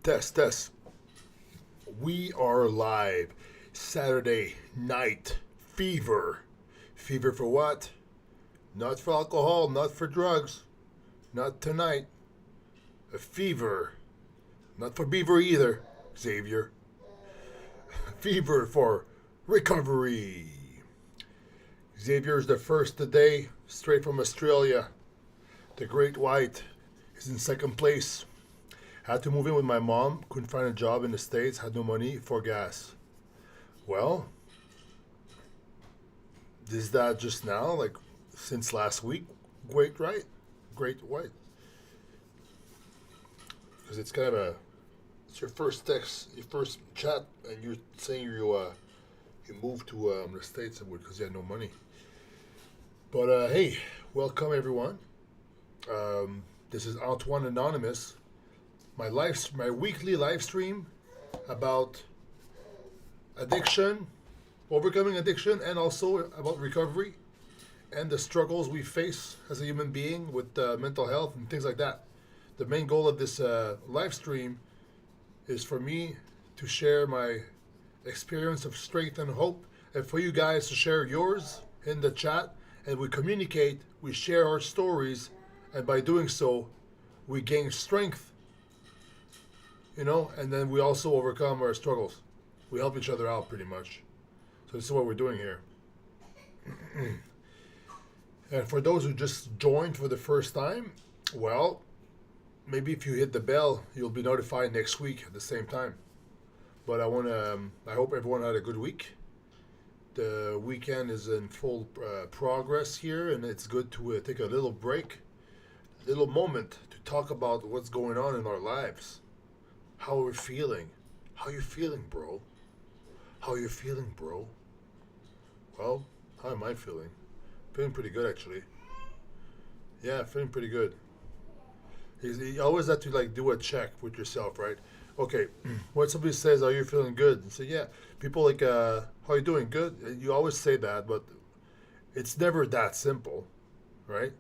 Test, test. We are live. Saturday night fever. Fever for what? Not for alcohol, not for drugs. Not tonight. A fever. Not for beaver either, Xavier. Fever for recovery. Xavier's the first today, straight from Australia. The Great White is in second place. Had to move in with my mom, couldn't find a job in the States, had no money for gas. Well, is that just now? Like since last week? Great, right? Great White. Because it's kind of it's your first text, your first chat, and you're saying you moved to the States because you had no money. But hey, welcome everyone. This is Antoine Anonymous. My weekly live stream about addiction, overcoming addiction, and also about recovery and the struggles we face as a human being with mental health and things like that. The main goal of this live stream is for me to share my experience of strength and hope, and for you guys to share yours in the chat, and we communicate, we share our stories, and by doing so, we gain strength, and then we also overcome our struggles. We help each other out pretty much. So this is what we're doing here. And for those who just joined for the first time, well, maybe if you hit the bell, you'll be notified next week at the same time. But I hope everyone had a good week. The weekend is in full progress here, and it's good to take a little break, a little moment to talk about what's going on in our lives. How we're feeling. How you feeling, bro? How you feeling, bro? Well, how am I feeling? Feeling pretty good, actually. Yeah, feeling pretty good. You always have to do a check with yourself, right? Okay, when somebody says, "Are you feeling good?" and say, "Yeah." People "How are you doing?" Good. And you always say that, but it's never that simple, right?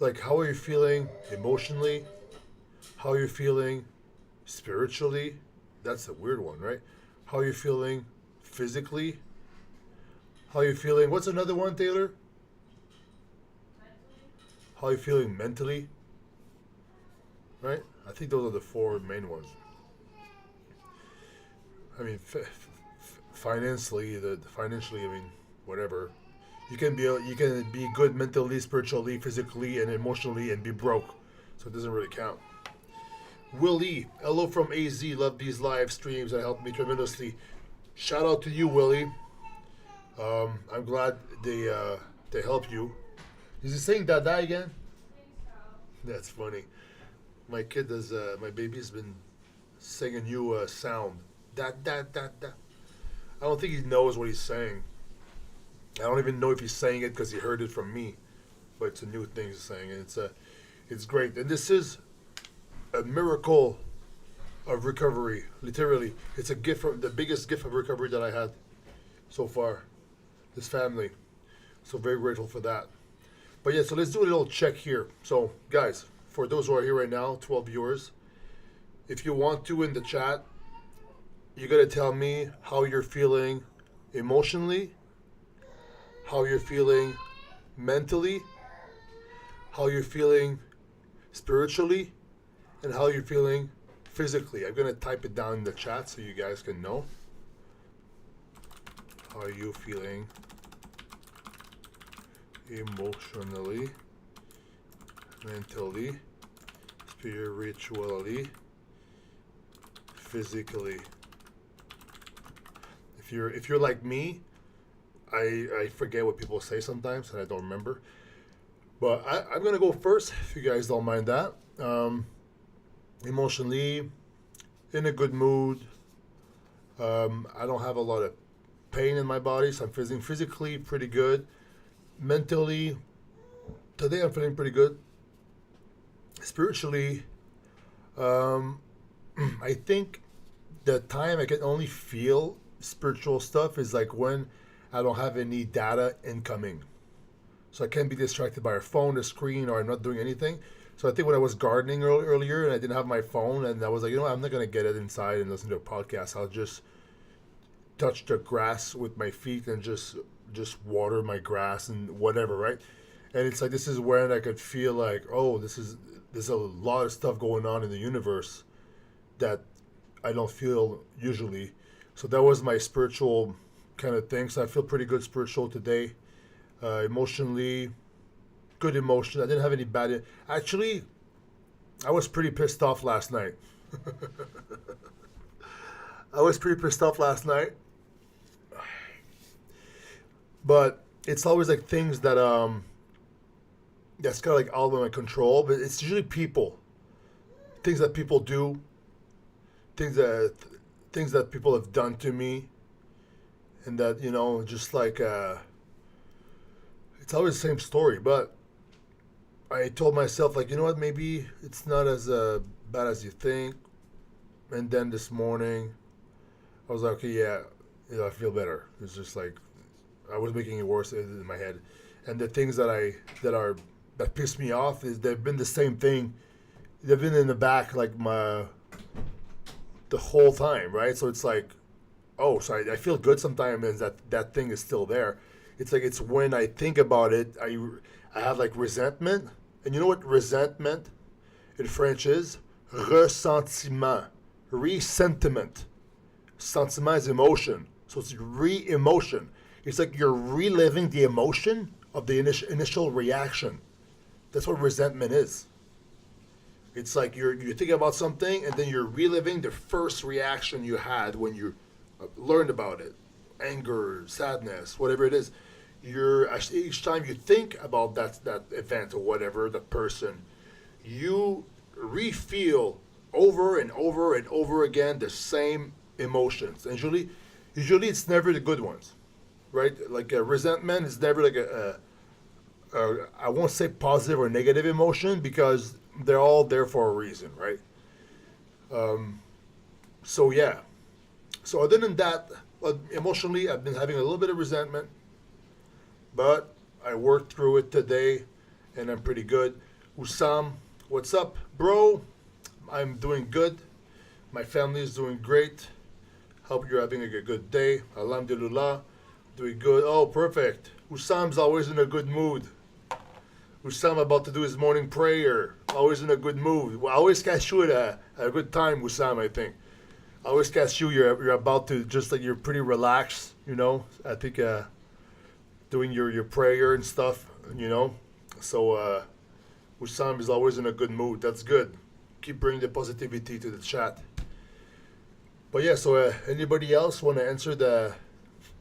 Like, how are you feeling emotionally? How are you feeling spiritually? That's a weird one, right? How are you feeling physically? How are you feeling? What's another one, Taylor? How are you feeling mentally? Right? I think those are the four main ones. I mean, financially, I mean, whatever. You can be good mentally, spiritually, physically, and emotionally, and be broke. So it doesn't really count. Willie, hello from AZ. Love these live streams that help me tremendously. Shout out to you, Willie. I'm glad they help you. Is he saying "dada" again? That's funny. My kid does. My baby's been saying a new sound. Da da da da. I don't think he knows what he's saying. I don't even know if he's saying it because he heard it from me, but it's a new thing he's saying, and it's great. And this is a miracle of recovery. Literally, it's a gift from the biggest gift of recovery that I had so far. This family, so very grateful for that. But yeah, so let's do a little check here. So guys, for those who are here right now, 12 viewers, if you want to in the chat, you gotta tell me how you're feeling emotionally, how you're feeling mentally, how you're feeling spiritually, and how you're feeling physically. I'm gonna type it down in the chat so you guys can know. How are you feeling emotionally, mentally, spiritually, physically? If you're like me, I forget what people say sometimes and I don't remember. But I'm gonna go first if you guys don't mind that. Emotionally, in a good mood. I don't have a lot of pain in my body, so I'm feeling physically pretty good. Mentally, today I'm feeling pretty good. Spiritually, I think the time I can only feel spiritual stuff is like when I don't have any data incoming. So I can't be distracted by a phone, a screen, or I'm not doing anything. So I think when I was gardening earlier and I didn't have my phone, and I was like, I'm not gonna get it inside and listen to a podcast. I'll just touch the grass with my feet and just water my grass and whatever, right? And it's like this is when I could feel like, oh, there's a lot of stuff going on in the universe that I don't feel usually. So that was my spiritual kind of thing. So I feel pretty good spiritual today. Emotionally, good emotion. I didn't have any bad. Actually, I was pretty pissed off last night. I was pretty pissed off last night. But it's always like things that that's kind of like out of my control. But it's usually people, things that people do, things that things that people have done to me, and that just like it's always the same story. But I told myself like, what, maybe it's not as bad as you think. And then this morning, I was like, okay, yeah, I feel better. It's just like I was making it worse in my head, and the things that piss me off is they've been the same thing. They've been in the back like the whole time, right? So it's like, oh, sorry, I feel good sometimes, and that thing is still there. It's like it's when I think about it, I have like resentment, and you know what resentment in French is? Ressentiment, resentiment. Sentiment is emotion, so it's re-emotion. It's like you're reliving the emotion of the initial reaction. That's what resentment is. It's like you're thinking about something and then you're reliving the first reaction you had when you learned about it. Anger, sadness, whatever it is. Each time you think about that event or whatever, that person, you re-feel over and over and over again the same emotions. And usually it's never the good ones, right? Like resentment is never like I won't say positive or negative emotion because they're all there for a reason, right? So yeah. So other than that, emotionally, I've been having a little bit of resentment, but I worked through it today, and I'm pretty good. Usam, what's up, bro? I'm doing good. My family is doing great. Hope you're having a good day. Alhamdulillah, doing good. Oh, perfect. Usam's always in a good mood. Usam about to do his morning prayer. Always in a good mood. Well, I always catch you at a good time, Usam, I think. I always catch you. You're about to just like you're pretty relaxed, I think doing your prayer and stuff, So Usam is always in a good mood. That's good. Keep bringing the positivity to the chat. But yeah, so anybody else want to answer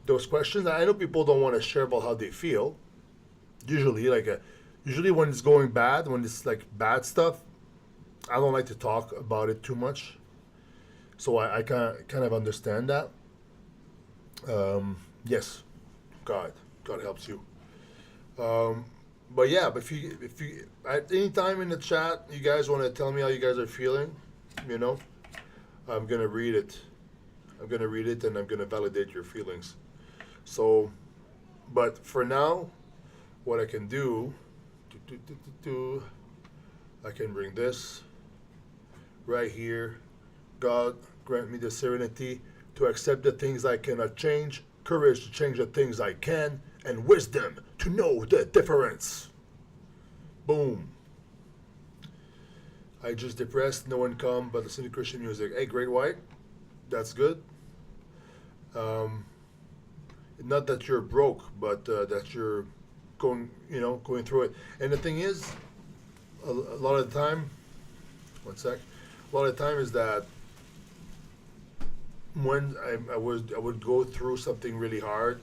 those questions? I know people don't want to share about how they feel. Usually when it's going bad, when it's like bad stuff, I don't like to talk about it too much. So I kind of understand that. Yes, God helps you. But yeah, but if you at any time in the chat, you guys want to tell me how you guys are feeling, I'm gonna read it. I'm gonna read it and I'm gonna validate your feelings. So, but for now, what I can do, I can bring this right here. God, grant me the serenity to accept the things I cannot change, courage to change the things I can, and wisdom to know the difference. Boom. I just depressed, no one come but listen to Christian music. Hey, Great White, that's good. Not that you're broke, but that you're going through it. And the thing is, a lot of the time, one sec, a lot of the time is that when I would go through something really hard,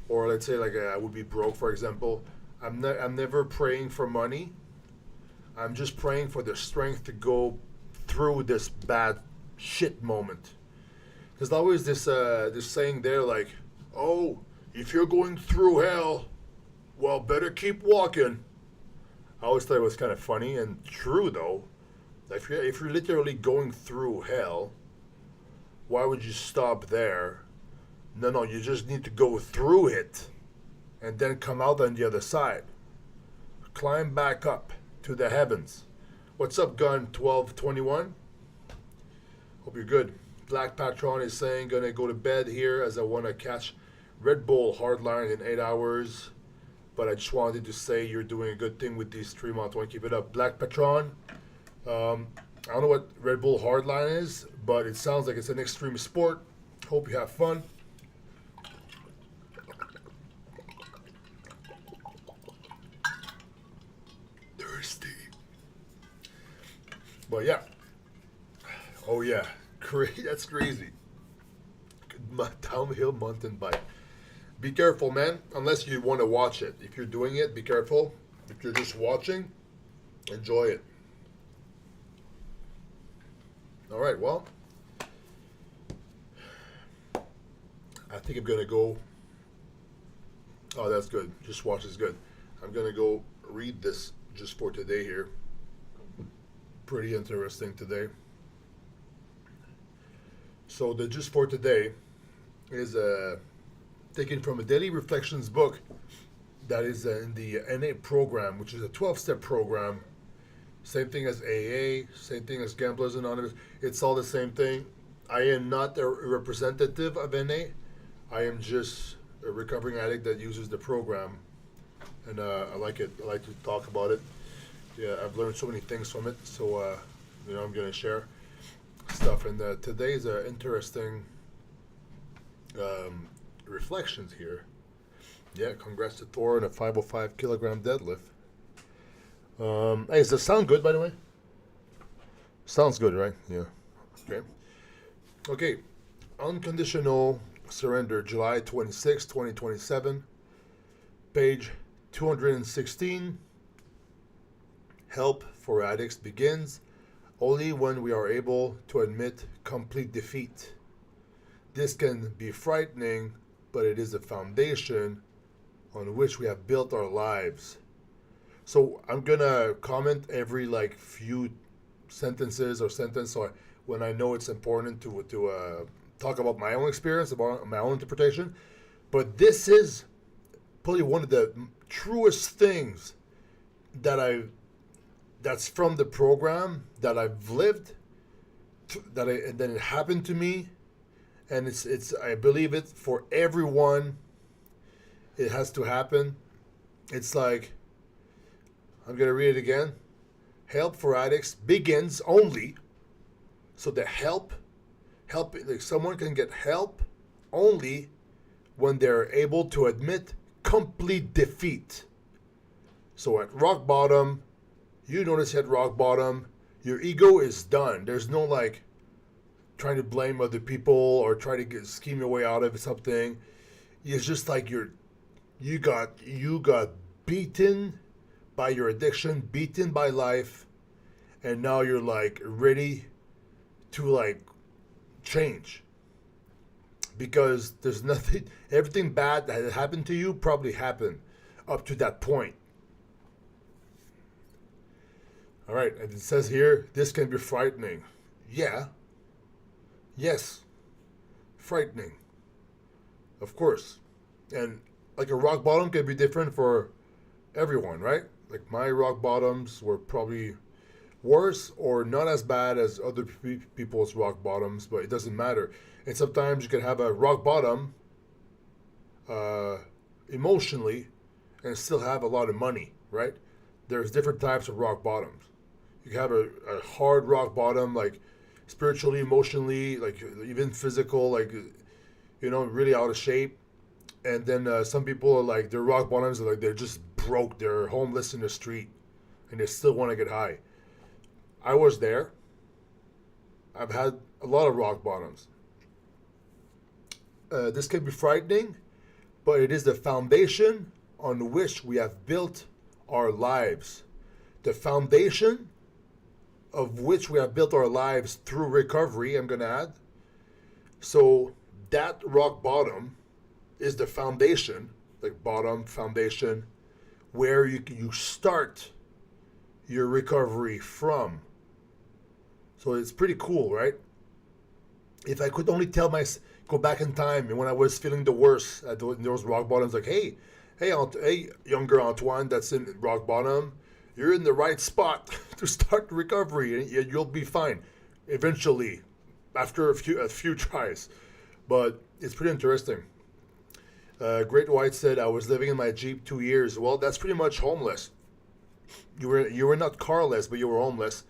or let's say like I would be broke, for example, I'm never praying for money. I'm just praying for the strength to go through this bad shit moment. There's always this saying there like, oh, if you're going through hell, well, better keep walking. I always thought it was kind of funny and true though. If you're literally going through hell, why would you stop there? No, you just need to go through it and then come out on the other side. Climb back up to the heavens. What's up, Gun 1221? Hope you're good. Black Patron is saying, gonna go to bed here as I want to catch Red Bull Hardline in 8 hours. But I just wanted to say you're doing a good thing with these stream, Antoine. Keep it up. Black Patron, I don't know what Red Bull Hardline is, but it sounds like it's an extreme sport. Hope you have fun. Thirsty. But yeah. Oh yeah. That's crazy. Downhill mountain bike. Be careful, man. Unless you want to watch it. If you're doing it, be careful. If you're just watching, enjoy it. All right, well, I think I'm going to go. Oh, that's good. Just watch is good. I'm going to go read this just for today here. Pretty interesting today. So the just for today is taken from a Daily Reflections book that is in the NA program, which is a 12-step program. Same thing as AA, same thing as Gamblers Anonymous. It's all the same thing. I am not a representative of NA. I am just a recovering addict that uses the program. And I like it. I like to talk about it. Yeah, I've learned so many things from it. So, I'm going to share stuff. And today's interesting reflections here. Yeah, congrats to Thor on a 505 kilogram deadlift. Hey, does that sound good, by the way? Sounds good, right? Yeah. Okay. Okay. Unconditional surrender, July 26, 2027. Page 216. Help for addicts begins only when we are able to admit complete defeat. This can be frightening, but it is a foundation on which we have built our lives. So I'm gonna comment every few sentences or sentence, so when I know it's important to talk about my own experience, about my own interpretation. But this is probably one of the truest things that's from the program that I've lived, and then it happened to me, and it's I believe it for everyone. It has to happen. It's like, I'm going to read it again. Help for addicts begins only. So the help, someone can get help only when they're able to admit complete defeat. So at rock bottom, you notice at rock bottom, your ego is done. There's no trying to blame other people or try to scheme your way out of something. It's just like you got beaten by your addiction, beaten by life, and now you're ready to change. Because there's nothing, everything bad that had happened to you probably happened up to that point. All right, and it says here, this can be frightening. Yeah. Yes. Frightening. Of course. And a rock bottom can be different for everyone, right? My rock bottoms were probably worse or not as bad as other people's rock bottoms, but it doesn't matter. And sometimes you can have a rock bottom emotionally and still have a lot of money, right? There's different types of rock bottoms. You can have a hard rock bottom, spiritually, emotionally, even physical, really out of shape. And then some people are their rock bottoms are they're just broke. They're homeless in the street, and they still want to get high. I was there. I've had a lot of rock bottoms. This can be frightening, but it is the foundation on which we have built our lives. The foundation of which we have built our lives through recovery, I'm going to add. So that rock bottom is the foundation, bottom, foundation, where you start your recovery from. So it's pretty cool, right? If I could only go back in time and when I was feeling the worst at those rock bottoms, hey, younger Antoine that's in rock bottom, you're in the right spot to start recovery, and you'll be fine eventually after a few tries. But it's pretty interesting. Great White said, "I was living in my Jeep 2 years." Well, that's pretty much homeless. You were not carless, but you were homeless.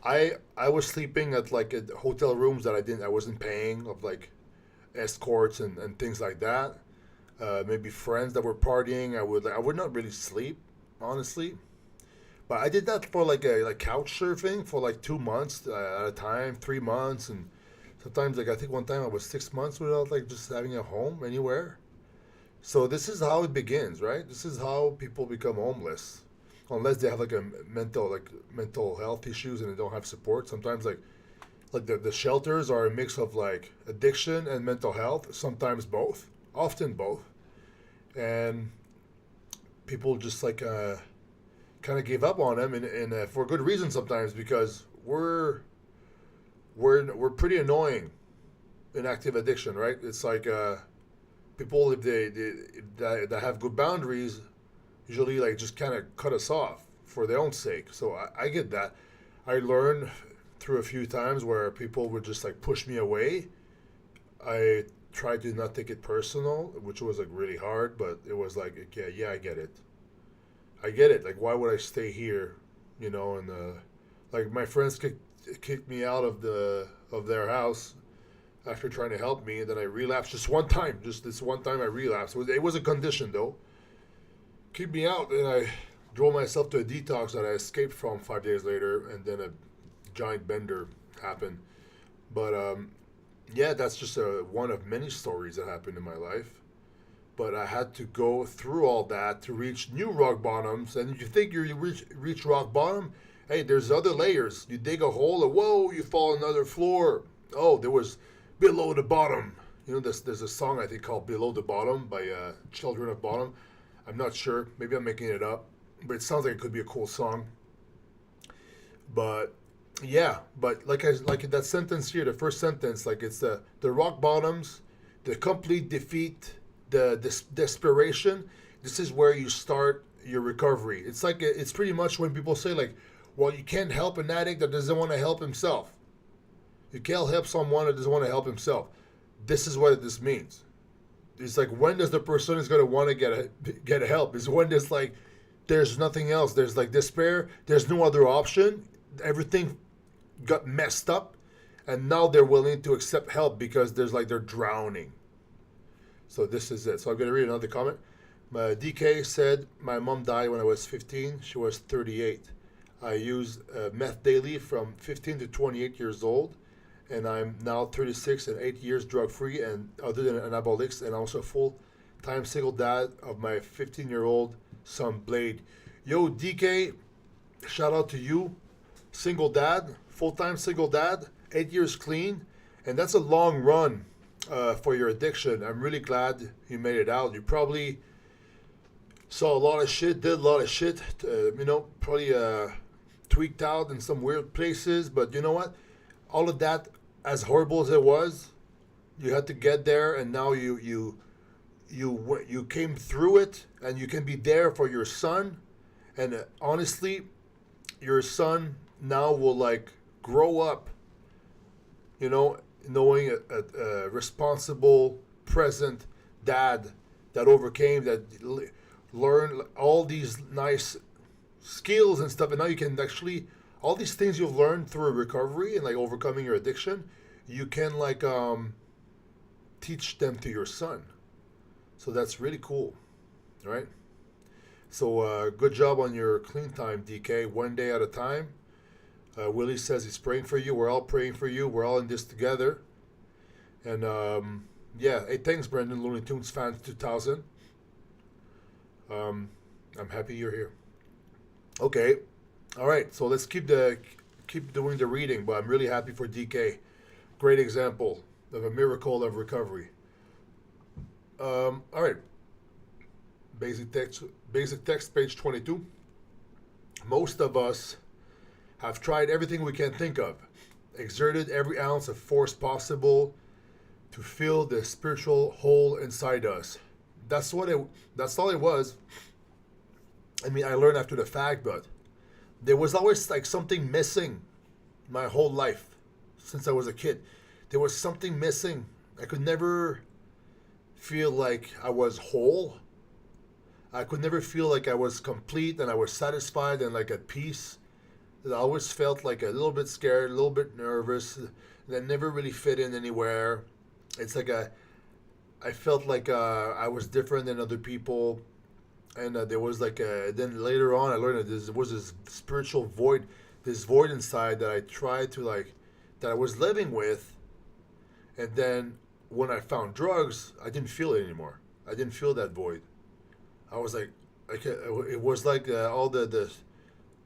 I was sleeping at like at hotel rooms that I wasn't paying, of like escorts and things like that. Maybe friends that were partying. I would not really sleep, honestly. But I did that for like couch surfing for like 2 months at a time, 3 months, and sometimes like I think one time I was 6 months without like just having a home anywhere. So this is how it begins, right? This is how people become homeless, unless they have like a mental health issues and they don't have support. Sometimes like the shelters are a mix of like addiction and mental health. Sometimes both, often both, and people just like kind of gave up on them, and for good reason sometimes because we're pretty annoying in active addiction, right? It's like people if they have good boundaries usually like just kind of cut us off for their own sake. So I get that. I learned through a few times where people would just like push me away. I tried to not take it personal, which was like really hard, but it was like, okay, yeah, I get it. I get it. Like, why would I stay here? And like my friends kicked me out of their house after trying to help me, and then I relapsed just one time. Just this one time I relapsed. It was a condition though. Keep me out, and I drove myself to a detox that I escaped from 5 days later, and then a giant bender happened. But yeah, that's just one of many stories that happened in my life. But I had to go through all that to reach new rock bottoms. And if you think you reach rock bottom, hey, there's other layers. You dig a hole, and whoa, you fall another floor. Oh, there was below the bottom. There's a song I think called "Below the Bottom" by Children of Bottom. I'm not sure. Maybe I'm making it up, but it sounds like it could be a cool song. But yeah, but like that sentence here, the first sentence, like it's the rock bottoms, the complete defeat, the desperation. This is where you start your recovery. It's pretty much when people say like, well, you can't help an addict that doesn't want to help himself. You can't help someone that doesn't want to help himself. This is what this means. It's like, when does the person is going to want to get help? Is when there's nothing else. There's like despair. There's no other option. Everything got messed up, and now they're willing to accept help because they're drowning. So this is it. So I'm going to read another comment. DK said, "My mom died when I was 15. She was 38. I used meth daily from 15 to 28 years old, and I'm now 36 and 8 years drug free, and other than anabolics, and also full time single dad of my 15-year-old son Blade." Yo, DK, shout out to you. Single dad, full time single dad, 8 years clean, and that's a long run for your addiction. I'm really glad you made it out. You probably saw a lot of shit, did a lot of shit, probably tweaked out in some weird places, but you know what? All of that, as horrible as it was, you had to get there, and now you came through it, and you can be there for your son. And honestly, your son now will like grow up, knowing a responsible, present dad that overcame that, learned all these nice skills and stuff, and now you can actually, all these things you've learned through recovery and like overcoming your addiction, you can like teach them to your son. So that's really cool, right? So good job on your clean time, DK. One day at a time. Willie says he's praying for you. We're all praying for you. We're all in this together. And yeah, hey, thanks, Brendan, Looney Tunes fans 2000. I'm happy you're here. Okay, all right. So let's keep doing the reading. But I'm really happy for DK. Great example of a miracle of recovery. All right. Basic text, page 22. Most of us have tried everything we can think of, exerted every ounce of force possible to fill the spiritual hole inside us. That's all it was. I mean, I learned after the fact, but There was always like something missing my whole life since I was a kid. There was something missing. I could never feel like I was whole. I could never feel like I was complete and I was satisfied and like at peace. I always felt like a little bit scared, a little bit nervous, and I never really fit in anywhere. It's like I felt like I was different than other people, and there was like then later on I learned that there was this spiritual void, this void inside that I tried to like, that I was living with, and then when I found drugs, I didn't feel it anymore. I didn't feel that void. I was like it was like all the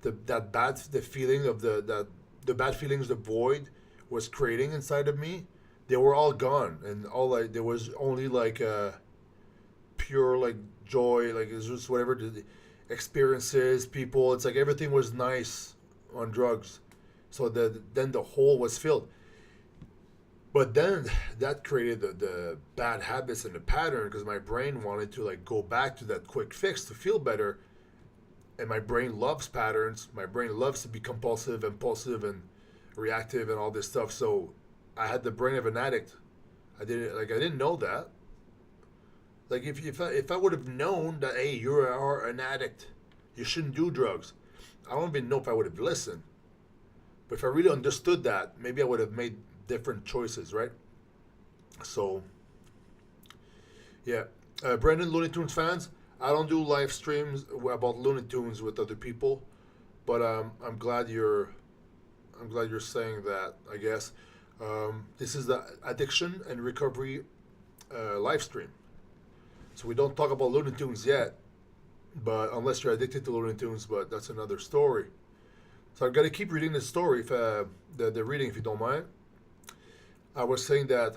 that bad the feeling of the bad feelings the void was creating inside of me, they were all gone, and all like there was only like pure like joy, like it's just whatever the experiences, people. It's like everything was nice on drugs, so then the hole was filled. But then that created the bad habits and the pattern because my brain wanted to like go back to that quick fix to feel better, and my brain loves patterns. My brain loves to be compulsive, impulsive, and reactive, and all this stuff. So I had the brain of an addict. I didn't know that. Like if I would have known that hey, you are an addict, you shouldn't do drugs. I don't even know if I would have listened. But if I really understood that, maybe I would have made different choices, right? So yeah, Brandon, Looney Tunes fans. I don't do live streams about Looney Tunes with other people, but I'm glad you're saying that. I guess this is the addiction and recovery live stream. So we don't talk about Looney Tunes yet, but unless you're addicted to Looney Tunes, but that's another story. So I'm gonna keep reading the story, if the reading, if you don't mind. I was saying that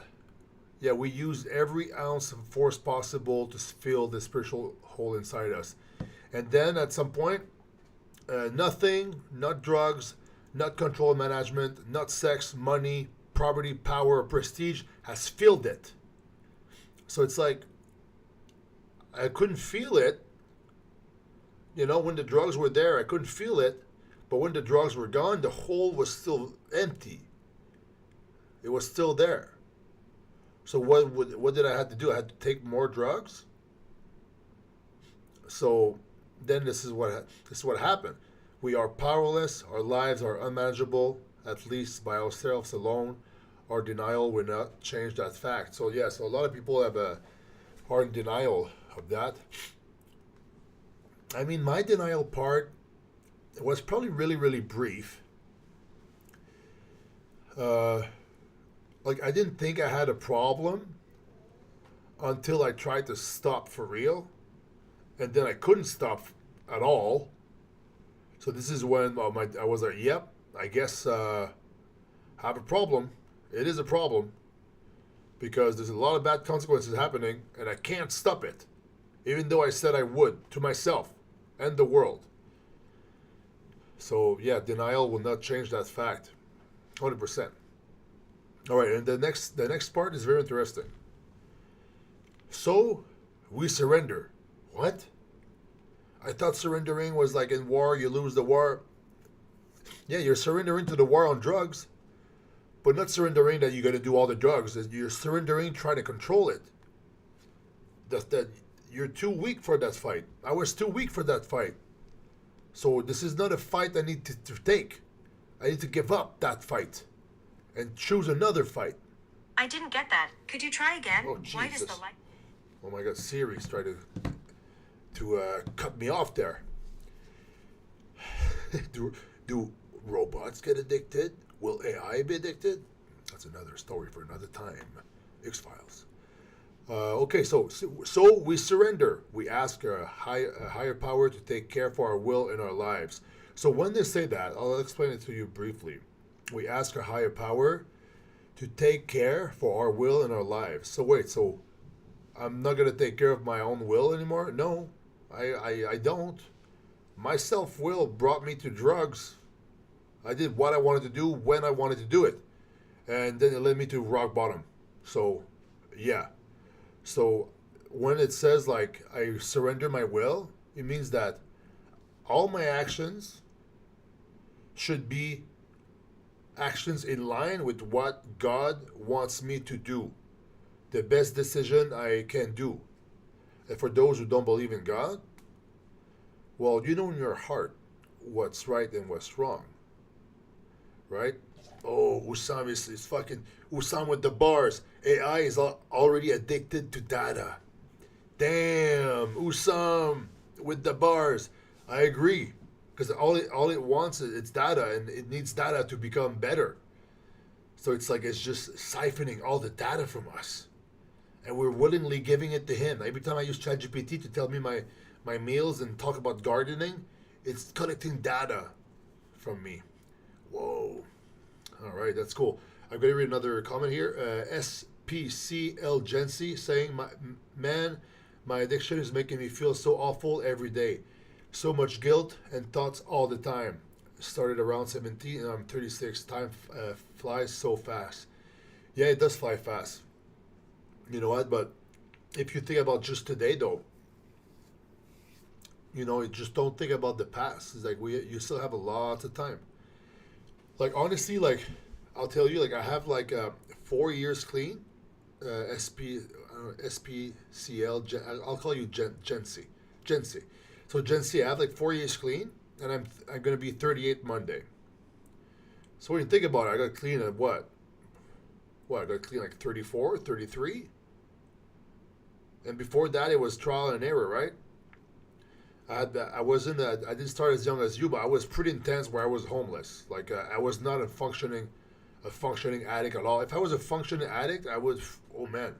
yeah, we use every ounce of force possible to fill the spiritual hole inside us, and then at some point, nothing, not drugs, not control management, not sex, money, property, power, or prestige has filled it. So it's like I couldn't feel it. You know, when the drugs were there, I couldn't feel it. But when the drugs were gone, the hole was still empty. It was still there. So what did I have to do? I had to take more drugs. So then this is what happened. We are powerless. Our lives are unmanageable, at least by ourselves alone. Our denial will not change that fact. So yeah, so a lot of people have a hard denial of that. I mean, my denial part was probably really, really brief. Uh, like, I didn't think I had a problem until I tried to stop for real. And then I couldn't stop at all. So this is when I was like, yep, I guess I have a problem. It is a problem because there's a lot of bad consequences happening and I can't stop it. Even though I said I would to myself and the world. So yeah, denial will not change that fact. 100%. All right, and the next part is very interesting. So we surrender. What? I thought surrendering was like in war, you lose the war. Yeah, you're surrendering to the war on drugs, but not surrendering that you're going to do all the drugs. You're surrendering trying to control it. That you're too weak for that fight. I was too weak for that fight. So this is not a fight I need to take. I need to give up that fight and choose another fight. I didn't get that. Could you try again? Oh Why does Jesus! the light? Oh my God, Siri's trying to cut me off there. do robots get addicted? Will AI be addicted? That's another story for another time. X Files. Okay, so we surrender. We ask a higher power to take care for our will in our lives. So when they say that, I'll explain it to you briefly. We ask a higher power to take care for our will in our lives. So wait, so I'm not gonna take care of my own will anymore? No, I don't. My self will brought me to drugs. I did what I wanted to do when I wanted to do it, and then it led me to rock bottom. So, yeah. So when it says like I surrender my will, it means that all my actions should be actions in line with what God wants me to do. The best decision I can do. And for those who don't believe in God, well, you know in your heart what's right and what's wrong, right? Oh, Usam is fucking Usam with the bars. AI is already addicted to data. Damn, Usam with the bars. I agree, because all it wants is it's data, and it needs data to become better. So it's like it's just siphoning all the data from us, and we're willingly giving it to him. Every time I use ChatGPT to tell me my meals and talk about gardening, it's collecting data from me. Whoa. All right, that's cool. I'm going to read another comment here. SPCL Gency saying, Man, my addiction is making me feel so awful every day. So much guilt and thoughts all the time. Started around 17 and I'm 36. Time flies so fast. Yeah, it does fly fast. You know what? But if you think about just today, though, just don't think about the past. It's like you still have a lot of time. Like honestly, like I'll tell you, like I have like 4 years clean. SPCL. I'll call you Gency. Gency. So Gency, I have like 4 years clean, and I'm gonna be 38 Monday. So when you think about it, I got clean at what? What I got clean like 34, 33, and before that it was trial and error, right? I wasn't. I didn't start as young as you, but I was pretty intense where I was homeless. Like I was not a functioning addict at all. If I was a functioning addict, I would. Oh man,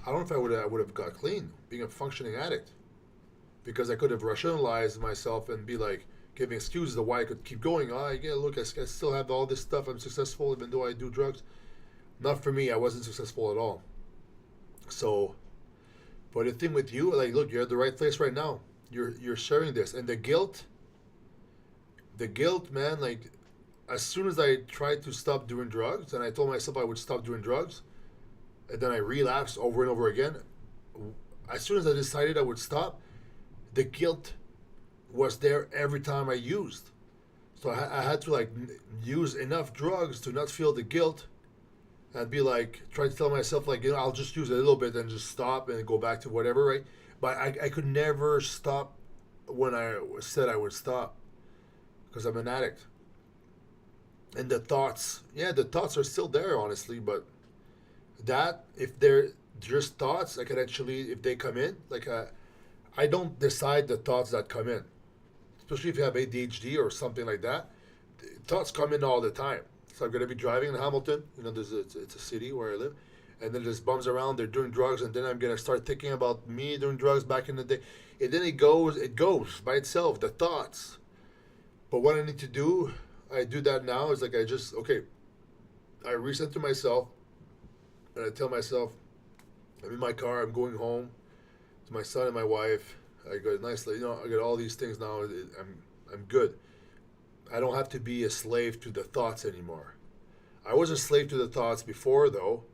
I don't know if I would have got clean being a functioning addict, because I could have rationalized myself and be like giving excuses of why I could keep going. Oh, yeah, look, I still have all this stuff. I'm successful even though I do drugs. Not for me. I wasn't successful at all. So, but the thing with you, like, look, you're at the right place right now. You're sharing this, and the guilt, man. Like, as soon as I tried to stop doing drugs, and I told myself I would stop doing drugs, and then I relapsed over and over again. As soon as I decided I would stop, the guilt was there every time I used. So I had to like use enough drugs to not feel the guilt, and be like try to tell myself like I'll just use a little bit and just stop and go back to whatever, right? But I could never stop when I said I would stop, because I'm an addict. And the thoughts are still there, honestly. But that if they're just thoughts, I can actually, if they come in, like I don't decide the thoughts that come in, especially if you have ADHD or something like that. Thoughts come in all the time. So I'm gonna be driving in Hamilton. It's a city where I live, and then there's bums around. They're doing drugs, and then I'm gonna start thinking about me doing drugs back in the day, and then it goes by itself. The thoughts. But what I need to do, I do that now. Is like I recenter myself, and I tell myself, I'm in my car. I'm going home to my son and my wife. I got I got all these things now. I'm good. I don't have to be a slave to the thoughts anymore. I was a slave to the thoughts before, though.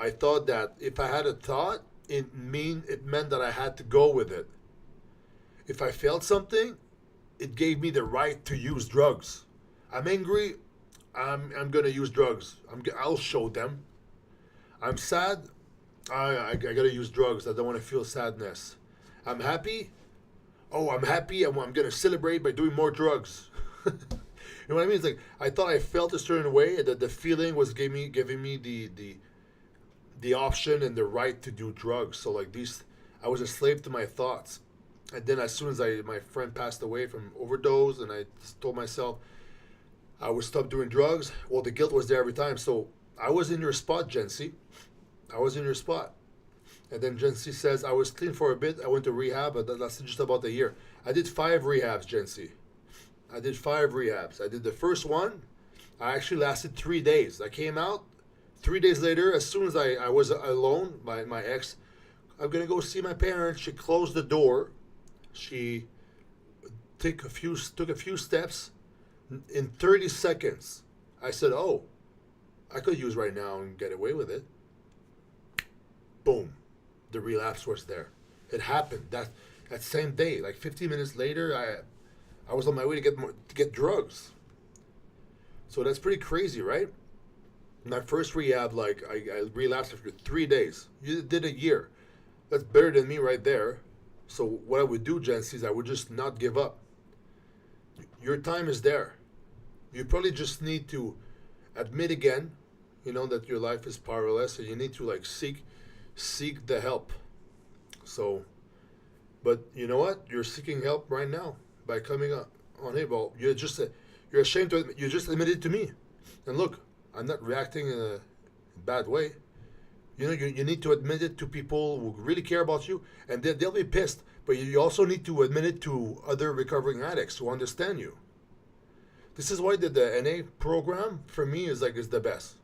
I thought that if I had a thought, it meant that I had to go with it. If I felt something, it gave me the right to use drugs. I'm angry. I'm gonna use drugs. I'll show them. I'm sad. I gotta use drugs. I don't want to feel sadness. I'm happy. Oh, I'm happy. I'm gonna celebrate by doing more drugs. You know what I mean? It's like I thought I felt a certain way, and that the feeling was giving me the option and the right to do drugs. So like I was a slave to my thoughts. And then as soon as my friend passed away from overdose, and I just told myself I would stop doing drugs. Well, the guilt was there every time. So I was in your spot, Jency. I was in your spot. And then Jency says, I was clean for a bit. I went to rehab, but that lasted just about a year. I did 5 rehabs, Jency. I did 5 rehabs. I did the first one. I actually lasted 3 days. I came out 3 days later. As soon as I was alone, my ex, I'm going to go see my parents. She closed the door. She took a few steps. In 30 seconds, I said, oh, I could use right now and get away with it. Boom. The relapse was there. It happened that same day. Like 15 minutes later, I was on my way to get drugs. So that's pretty crazy, right? My first rehab, like I relapsed after 3 days. You did a year. That's better than me right there. So what I would do, Jency, is I would just not give up. Your time is there. You probably just need to admit again, that your life is powerless, and you need to like seek the help. So, but you know what? You're seeking help right now by coming up on it. Well, you're ashamed to admit, you just admitted to me, and look, I'm not reacting in a bad way. You need to admit it to people who really care about you, and they'll be pissed. But you also need to admit it to other recovering addicts who understand you. This is why the NA program for me is the best.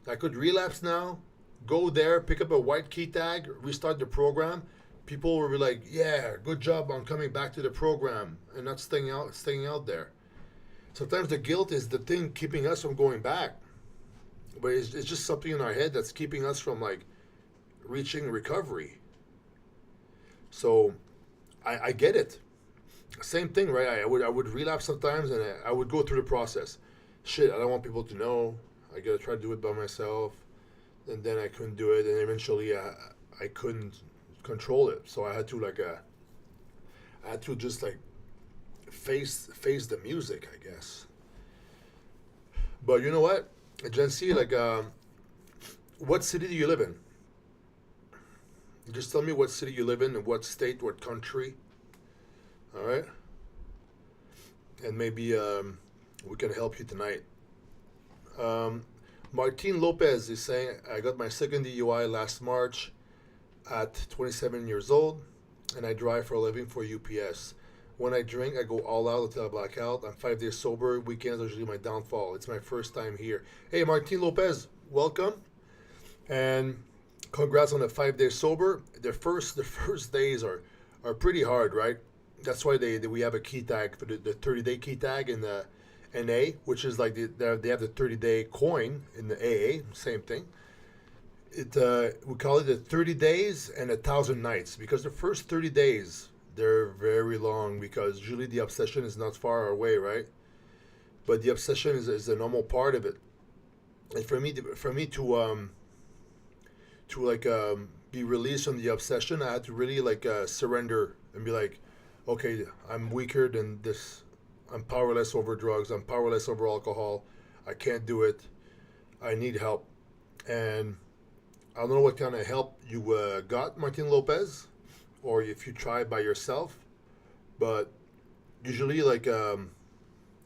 I could relapse now, go there, pick up a white key tag, restart the program. People will be like, "Yeah, good job on coming back to the program and not staying out there." Sometimes the guilt is the thing keeping us from going back, but it's just something in our head that's keeping us from like reaching recovery. So I get it. Same thing, right? I would relapse sometimes, and I would go through the process. Shit, I don't want people to know. I gotta try to do it by myself, and then I couldn't do it, and eventually I couldn't control it. So I had to just like face the music, I guess. But you know what, Gen C, what city do you live in? Just tell me what city you live in and what state, what country. All right, and maybe we can help you tonight. Martin Lopez is saying, I got my second DUI last March at 27 years old, and I drive for a living for UPS. When I drink, I go all out until I black out. I'm 5 days sober. Weekends are usually my downfall. It's my first time here. Hey, Martin Lopez, welcome, and congrats on the 5 days sober. The first days are pretty hard, right? That's why we have a key tag for the 30-day key tag in the NA, which is like they have the 30-day coin in the AA, same thing. We call it the 30 days and 1,000 nights, because the first 30 days they're very long, because usually the obsession is not far away, right? But the obsession is a normal part of it. And for me to be released from the obsession, I had to really surrender and be like, okay, I'm weaker than this. I'm powerless over drugs. I'm powerless over alcohol. I can't do it. I need help. And I don't know what kind of help you got, Martin Lopez, or if you try by yourself. But usually,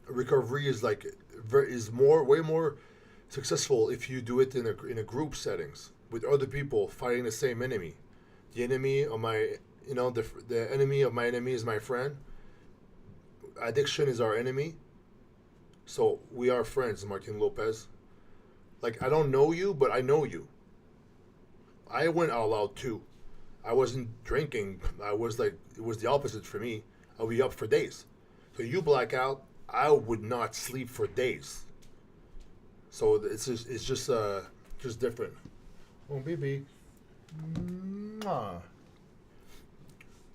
recovery is way more successful if you do it in a group settings with other people fighting the same enemy. The enemy of the enemy of my enemy is my friend. Addiction is our enemy. So we are friends, Martin Lopez. Like, I don't know you, but I know you. I went all out too. I wasn't drinking. It was the opposite for me. I'll be up for days. So you black out, I would not sleep for days. So it's just different. Oh, baby. Mwah.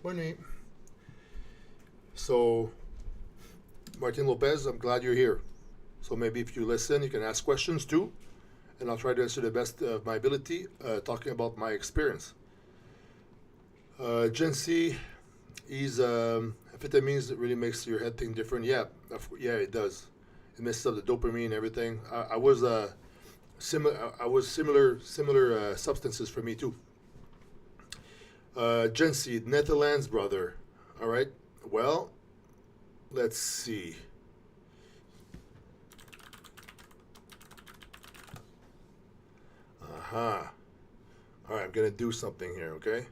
Bonnie. So, Martin Lopez, I'm glad you're here. So maybe if you listen, you can ask questions too, and I'll try to answer the best of my ability, talking about my experience. Gen C is amphetamines that really makes your head think different. Yeah, it does. It messes up the dopamine and everything. I was similar substances for me too. Gen C, Netherlands, brother. All right. Well, let's see. Aha. All right, I'm gonna do something here. Okay.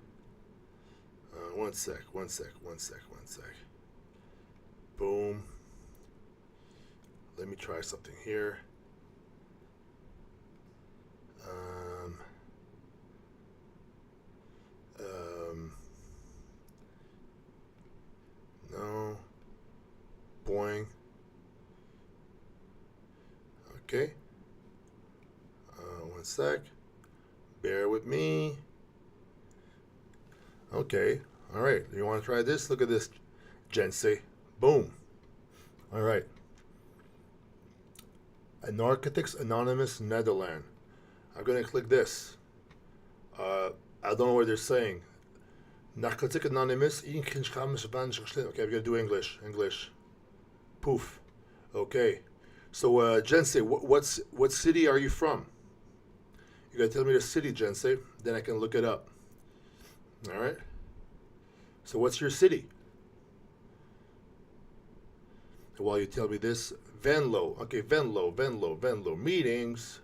One sec. Boom. Let me try something here. No. Boing. Okay. One sec. Bear with me. Okay. All right. You want to try this? Look at this, Gen C. Boom. All right. Narcotics Anonymous Netherlands. I'm gonna click this. I don't know what they're saying. Narcotic Anonymous. Okay, I'm gonna do English. English. Poof. Okay. So, Jense, what city are you from? You gotta tell me the city, Jense. Then I can look it up. All right. So, what's your city? While you tell me this, Venlo. Okay, Venlo. Meetings.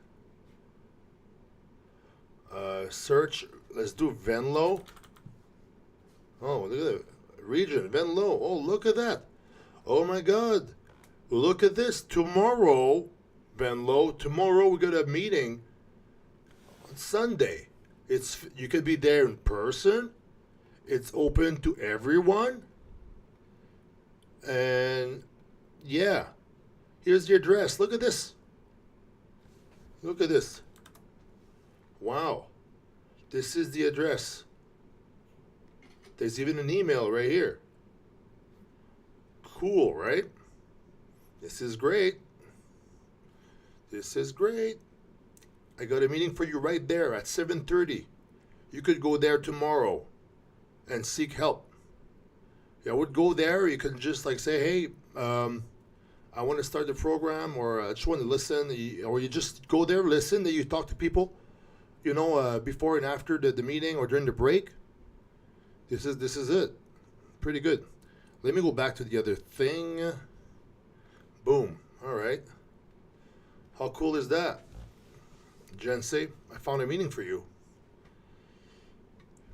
Search. Let's do Venlo. Oh, look at that. Region, Venlo. Oh, look at that. Oh my God. Look at this. Tomorrow, Venlo, tomorrow we got a meeting on Sunday. You could be there in person. It's open to everyone. And yeah. Here's the address. Look at this. Look at this. Wow. This is the address. There's even an email right here. Cool, right? This is great. This is great. I got a meeting for you right there at 7:30. You could go there tomorrow and seek help. I would go there. You can just like say, hey, I want to start the program, or I just want to listen, or you just go there, listen, then you talk to people, before and after the meeting or during the break. This is it. Pretty good. Let me go back to the other thing. Boom. All right. How cool is that? Jense, I found a meeting for you.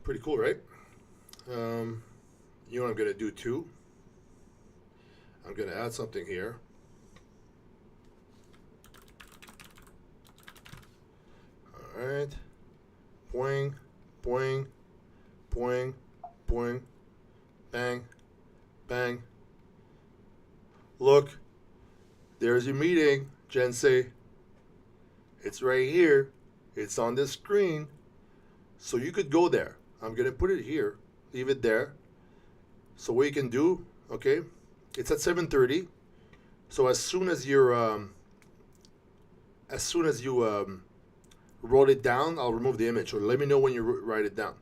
Pretty cool, right? You know what I'm going to do too? I'm going to add something here. All right. Boing, boing, boing, boing, bang, bang. Look, there's your meeting, Jense. It's right here. It's on the screen. So you could go there. I'm going to put it here. Leave it there. So what you can do, okay, it's at 7:30. So as soon as you wrote it down, I'll remove the image, or let me know when you write it down.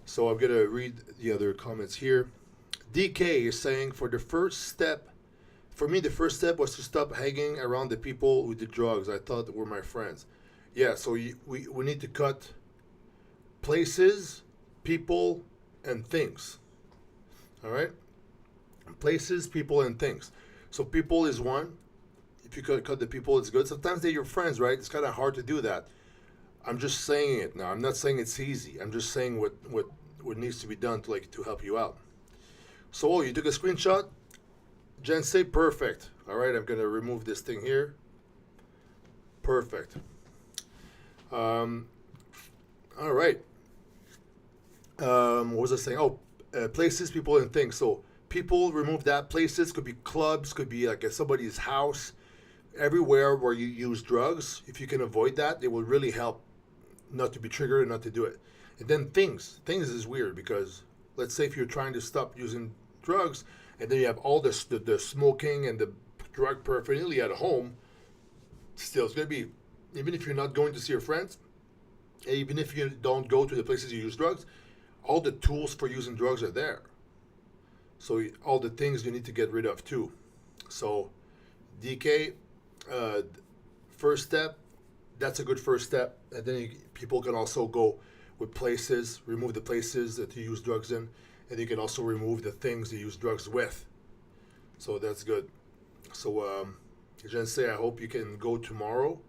So I'm going to read the other comments here. DK is saying, for me, the first step was to stop hanging around the people who did drugs I thought were my friends. Yeah, so we need to cut places, people, and things. All right? Places, people, and things. So people is one. If you could cut the people, it's good. Sometimes they're your friends, right? It's kind of hard to do that. I'm just saying it now. I'm not saying it's easy. I'm just saying what needs to be done to help you out. So, you took a screenshot? Jen, say perfect. All right, I'm going to remove this thing here. Perfect. All right. What was I saying? Places, people, and things. So, people, remove that. Places could be clubs, could be like at somebody's house. Everywhere where you use drugs, if you can avoid that, it will really help not to be triggered and not to do it. And then things is weird, because let's say if you're trying to stop using drugs, and then you have all the smoking and the drug paraphernalia at home, still it's going to be, even if you're not going to see your friends, even if you don't go to the places you use drugs, all the tools for using drugs are there. So all the things you need to get rid of too. So DK, first step, that's a good first step. And then people can also go with places, remove the places that you use drugs in, and you can also remove the things you use drugs with. So that's good. So, Jense, I hope you can go tomorrow.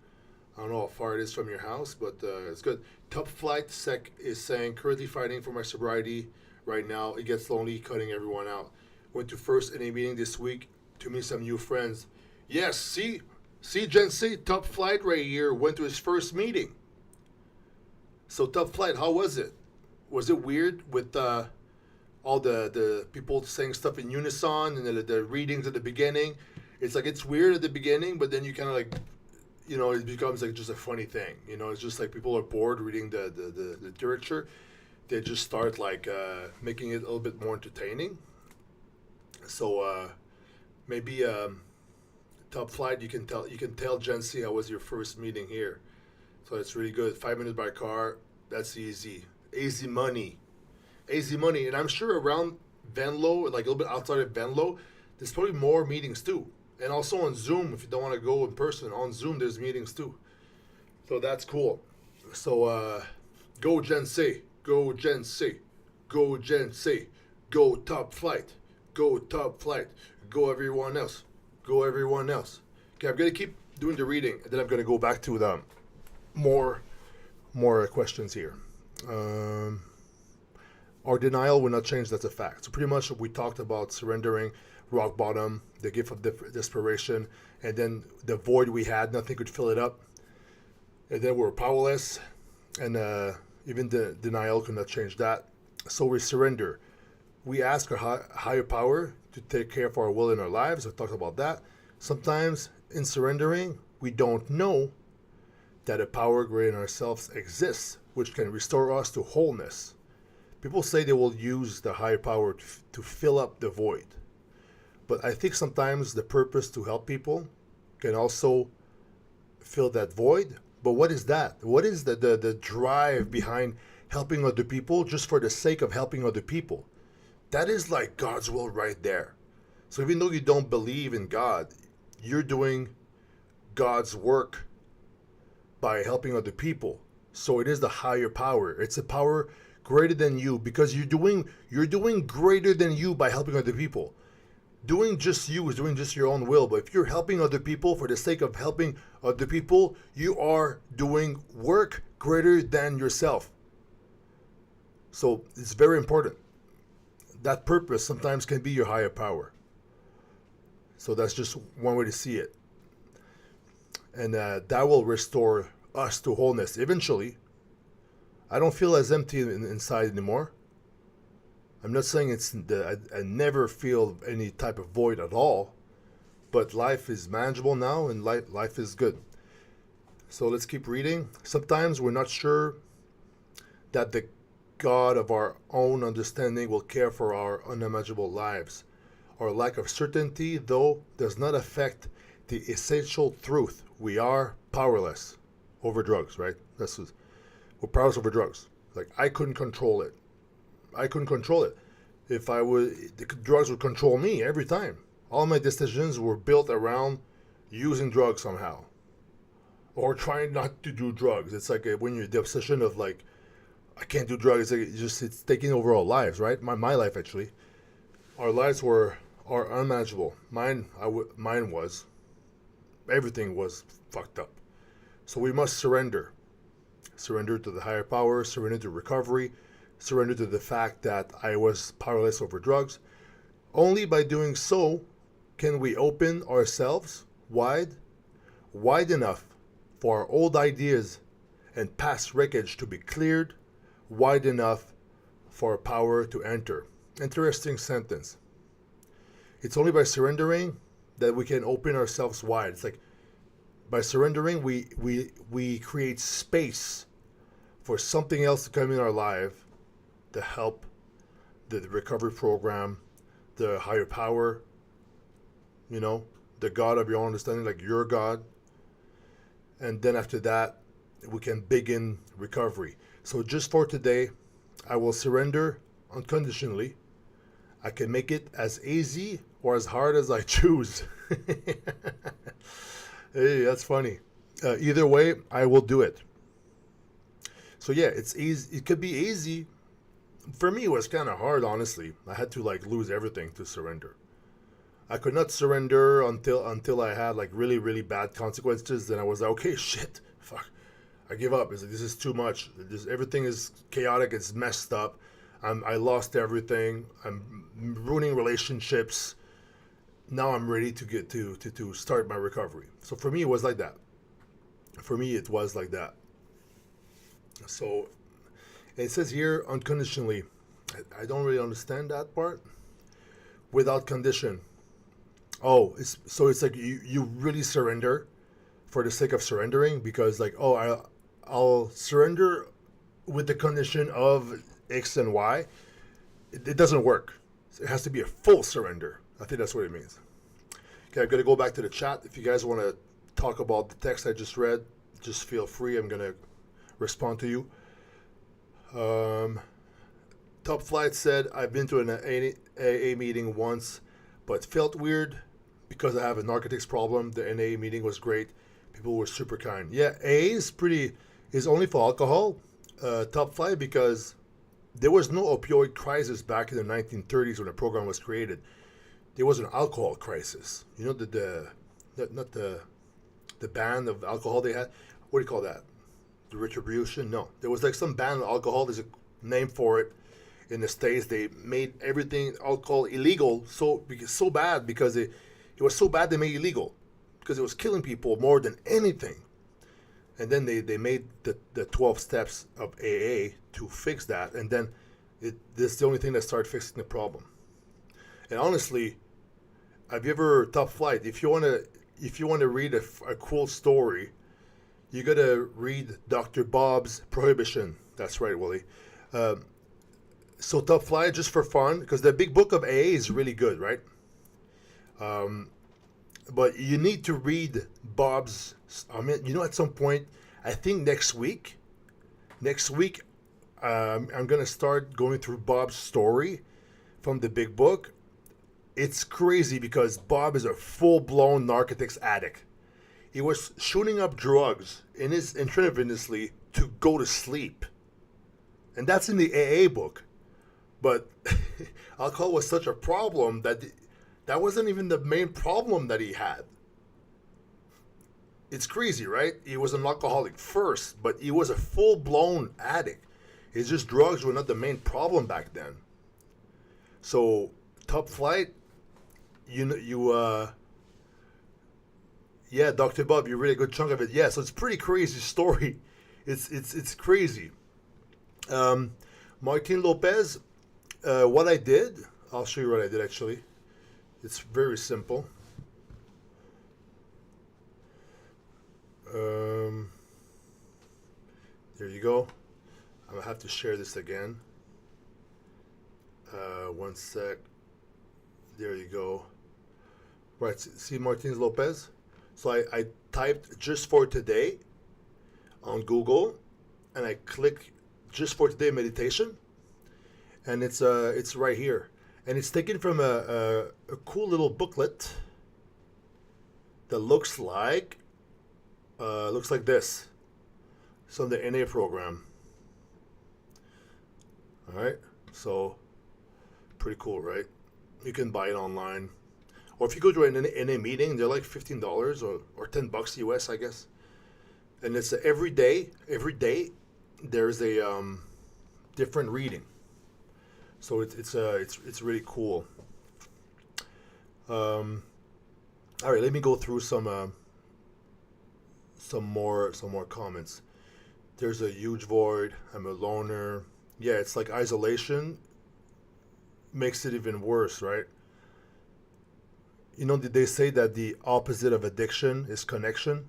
I don't know how far it is from your house, but it's good. Top Flight Sec is saying, currently fighting for my sobriety right now. It gets lonely cutting everyone out. Went to first NA meeting this week to meet some new friends. Yes, see, Jense, Top Flight right here went to his first meeting. So Top Flight, how was it? Was it weird with all the people saying stuff in unison and the readings at the beginning? It's weird at the beginning, but then you kind of it becomes like just a funny thing. It's just like people are bored reading the literature. They just start making it a little bit more entertaining. So maybe Top flight. You can tell Gen Z how was your first meeting here. So it's really good. 5 minutes by car. That's easy. Easy money. Easy money. And I'm sure around Venlo, like a little bit outside of Venlo, there's probably more meetings too. And also on Zoom, if you don't want to go in person, on Zoom there's meetings too. So that's cool. So go Gen C. Go Gen C. Go Gen C. Go top flight. Go top flight. Go everyone else. Go everyone else. Okay, I'm gonna keep doing the reading, and then I'm gonna go back to the more questions here. Our denial will not change. That's a fact. So pretty much we talked about surrendering, rock bottom, the gift of desperation, and then the void we had, nothing could fill it up, and then we're powerless, and even the denial could not change that. So we surrender. We ask our higher power to take care of our will in our lives. I talked about that. Sometimes in surrendering, we don't know that a power greater than ourselves exists, which can restore us to wholeness. People say they will use the higher power to fill up the void. But I think sometimes the purpose to help people can also fill that void. But what is that? What is the drive behind helping other people just for the sake of helping other people? That is like God's will right there. So even though you don't believe in God, you're doing God's work by helping other people. So it is the higher power. It's a power greater than you because you're doing greater than you by helping other people. Doing just you is doing just your own will. But if you're helping other people for the sake of helping other people, you are doing work greater than yourself. So it's very important. That purpose sometimes can be your higher power. So that's just one way to see it. And that will restore us to wholeness. Eventually, I don't feel as empty inside anymore. I'm not saying I never feel any type of void at all, but life is manageable now and life is good. So let's keep reading. Sometimes we're not sure that the God of our own understanding will care for our unimaginable lives. Our lack of certainty, though, does not affect the essential truth. We are powerless over drugs, right? We're powerless over drugs. Like, I couldn't control it. If I would, the drugs would control me every time. All my decisions were built around using drugs somehow. Or trying not to do drugs. It's like when you're the obsession of like, I can't do drugs. It's taking over our lives, right? My life actually. Our lives are unmanageable. Mine was. Everything was fucked up. So we must surrender. Surrender to the higher power. Surrender to recovery. Surrender to the fact that I was powerless over drugs. Only by doing so can we open ourselves wide enough for our old ideas and past wreckage to be cleared, wide enough for power to enter. Interesting sentence. It's only by surrendering that we can open ourselves wide. It's like by surrendering, we create space for something else to come in our life to help the recovery program, the higher power, the God of your own understanding, like your God. And then after that, we can begin recovery. So just for today, I will surrender unconditionally. I can make it as easy or as hard as I choose. Hey, that's funny. Either way, I will do it. So yeah, it's easy. It could be easy. For me, it was kind of hard, honestly. I had to lose everything to surrender. I could not surrender until I had really, really bad consequences. Then I was like, okay, shit, fuck, I give up. It's like, this is too much. Everything is chaotic. It's messed up. I lost everything. I'm ruining relationships. Now I'm ready to get to start my recovery. So for me, it was like that. So it says here unconditionally. I don't really understand that part. Without condition. Oh, it's like you really surrender for the sake of surrendering because I'll surrender with the condition of X and Y. It doesn't work. It has to be a full surrender. I think that's what it means. Okay, I'm gonna go back to the chat. If you guys want to talk about the text I just read, just feel free. I'm gonna respond to you. Um, Top Flight said, I've been to an AA meeting once, but felt weird because I have a narcotics problem. The NA meeting was great. People were super kind. Yeah, AA is only for alcohol. Top Flight, because there was no opioid crisis back in the 1930s when the program was created. There was an alcohol crisis. You know, not the ban of alcohol they had. What do you call that? The retribution? No, there was like some ban on alcohol. There's a name for it. In the States, they made everything alcohol illegal so bad because it was so bad they made it illegal because it was killing people more than anything. And then they made the 12 steps of AA to fix that, and then this is the only thing that started fixing the problem. And honestly, have you ever Top Flight? If you wanna read a cool story, you gotta read Dr. Bob's Prohibition. That's right, Willie. So Top Flight, just for fun, because the big book of AA is really good, right? But you need to read Bob's. I mean, at some point, I think next week, I'm gonna start going through Bob's story from the big book. It's crazy because Bob is a full-blown narcotics addict. He was shooting up drugs intravenously to go to sleep, and that's in the AA book. But alcohol was such a problem that wasn't even the main problem that he had. It's crazy, right? He was an alcoholic first, but he was a full-blown addict. It's just drugs were not the main problem back then. So Top Flight, yeah, Dr. Bob, you read a good chunk of it. Yeah, so it's pretty crazy story. It's crazy. Martin Lopez, what I did, I'll show you what I did actually. It's very simple. There you go. I'm gonna have to share this again. One sec. There you go. Right, see Martin Lopez? So I typed just for today on Google, and I click just for today meditation, and it's right here, and it's taken from a cool little booklet that looks like this. It's on the NA program. All right, so pretty cool, right? You can buy it online, or if you go to an NA meeting, they're like $15 or $10 US, I guess. And it's every day there's a different reading, so it's really cool. All right, let me go through some more comments. There's a huge void. I'm a loner. Yeah, it's like isolation makes it even worse, right? Did they say that the opposite of addiction is connection?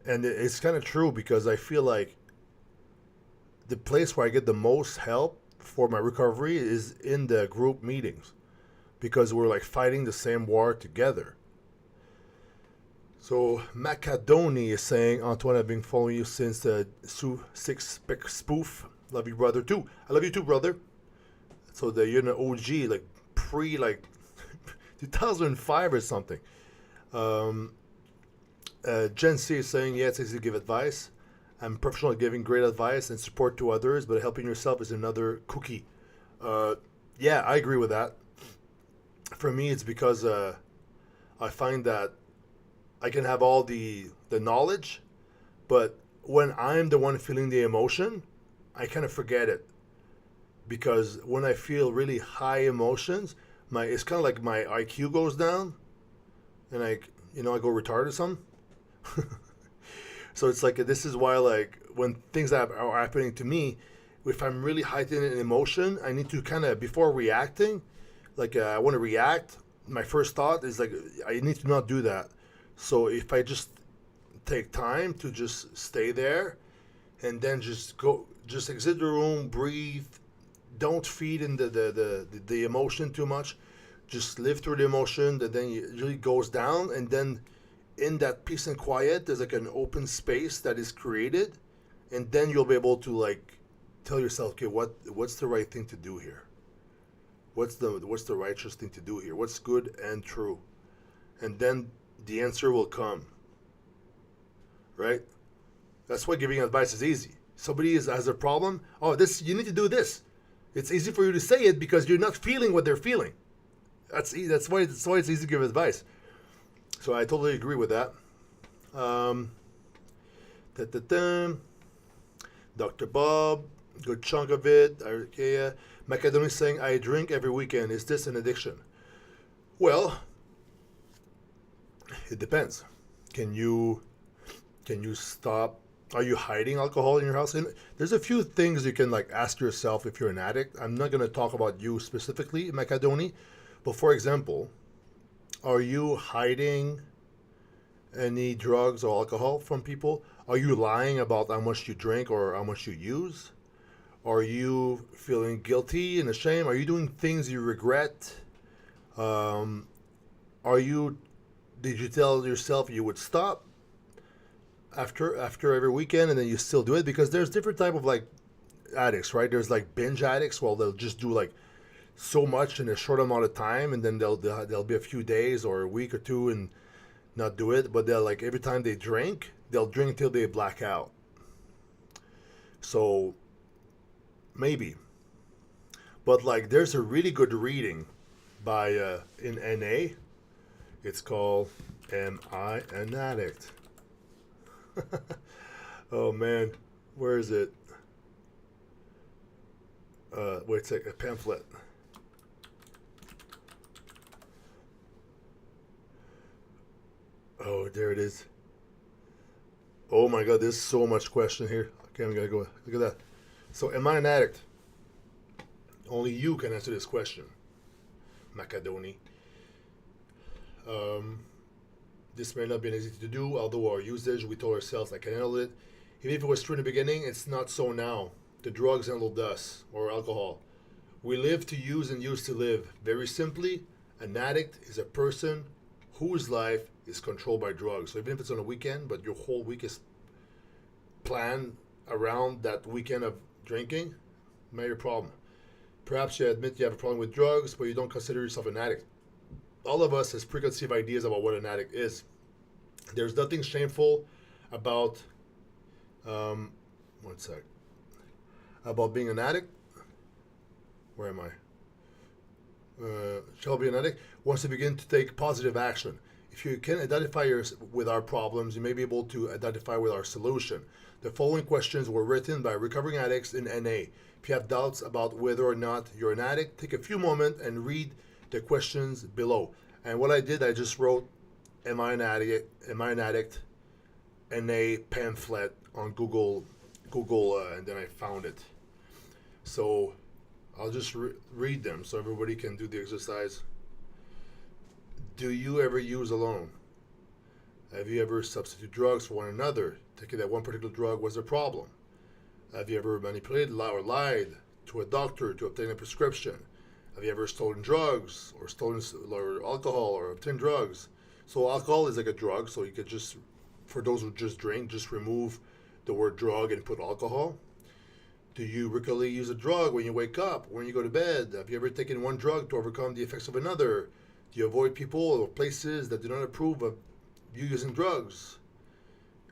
And it's kind of true, because I feel like the place where I get the most help for my recovery is in the group meetings, because we're like fighting the same war together. So Macadoni is saying, Antoine, I've been following you since the Sue Six spoof. Love you, brother, too. I love you too, brother. So you're an OG, like pre 2005 or something. Jen C is saying, yeah, it's easy to give advice. I'm professional at giving great advice and support to others, but helping yourself is another cookie. Yeah, I agree with that. For me, it's because I find that I can have all the knowledge, but when I'm the one feeling the emotion, I kind of forget it. Because when I feel really high emotions, it's kind of like my IQ goes down, and I go retarded or something. So it's like, this is why, like, when things are happening to me, if I'm really heightened in emotion, I need to kind of, before reacting, like I want to react, my first thought is like, I need to not do that. So if I just take time to just stay there, and then just exit the room, breathe, don't feed in the emotion too much, just live through the emotion that then it really goes down, and then in that peace and quiet there's like an open space that is created, and then you'll be able to like tell yourself, okay, what's the right thing to do here? What's the righteous thing to do here? What's good and true? And then the answer will come. Right? That's why giving advice is easy. Somebody has a problem. Oh, this you need to do this. It's easy for you to say it because you're not feeling what they're feeling. That's why it's easy to give advice. So I totally agree with that. Dr. Bob, good chunk of it. Okay, Macadoni saying, I drink every weekend. Is this an addiction? Well, it depends. Can you stop? Are you hiding alcohol in your house? And there's a few things you can like ask yourself if you're an addict. I'm not going to talk about you specifically, Macadoni, but for example, are you hiding any drugs or alcohol from people? Are you lying about how much you drink or how much you use? Are you feeling guilty and ashamed? Are you doing things you regret? Did you tell yourself you would stop after every weekend and then you still do it? Because there's different type of like addicts, right? There's like binge addicts. Well, they'll just do like so much in a short amount of time, and then they'll be a few days or a week or two and not do it. But they'll like every time they drink, they'll drink till they black out. So maybe, but like there's a really good reading by in NA. It's called "Am I an Addict?" Oh man, where is it? Wait a sec, a pamphlet. Oh, there it is. Oh my God, there's so much question here. Okay, I'm gonna go. Look at that. So, am I an addict? Only you can answer this question, Macadoni. This may not be easy to do, although our usage, we told ourselves I can handle it. Even if it was true in the beginning, it's not so now. The drugs handled us, or alcohol. We live to use and use to live. Very simply, an addict is a person whose life is controlled by drugs. So even if it's on a weekend, but your whole week is planned around that weekend of drinking, not your problem. Perhaps you admit you have a problem with drugs, but you don't consider yourself an addict. All of us has preconceived ideas about what an addict is. There's nothing shameful about one sec. About being an addict. Where am I? Shall be an addict once you begin to take positive action. If you can identify with our problems, you may be able to identify with our solution. The following questions were written by recovering addicts in NA. If you have doubts about whether or not you're an addict, take a few moments and read the questions below. And what I did, I just wrote, "Am I an addict? Am I an addict?" NA pamphlet on Google, and then I found it. So I'll just read them so everybody can do the exercise. Do you ever use alone? Have you ever substituted drugs for one another, thinking that one particular drug was a problem? Have you ever manipulated or lied to a doctor to obtain a prescription? Have you ever stolen drugs or stolen or alcohol or obtained drugs? So alcohol is like a drug, so you could just, for those who just drink, just remove the word drug and put alcohol. Do you regularly use a drug when you wake up, when you go to bed? Have you ever taken one drug to overcome the effects of another? Do you avoid people or places that do not approve of you using drugs?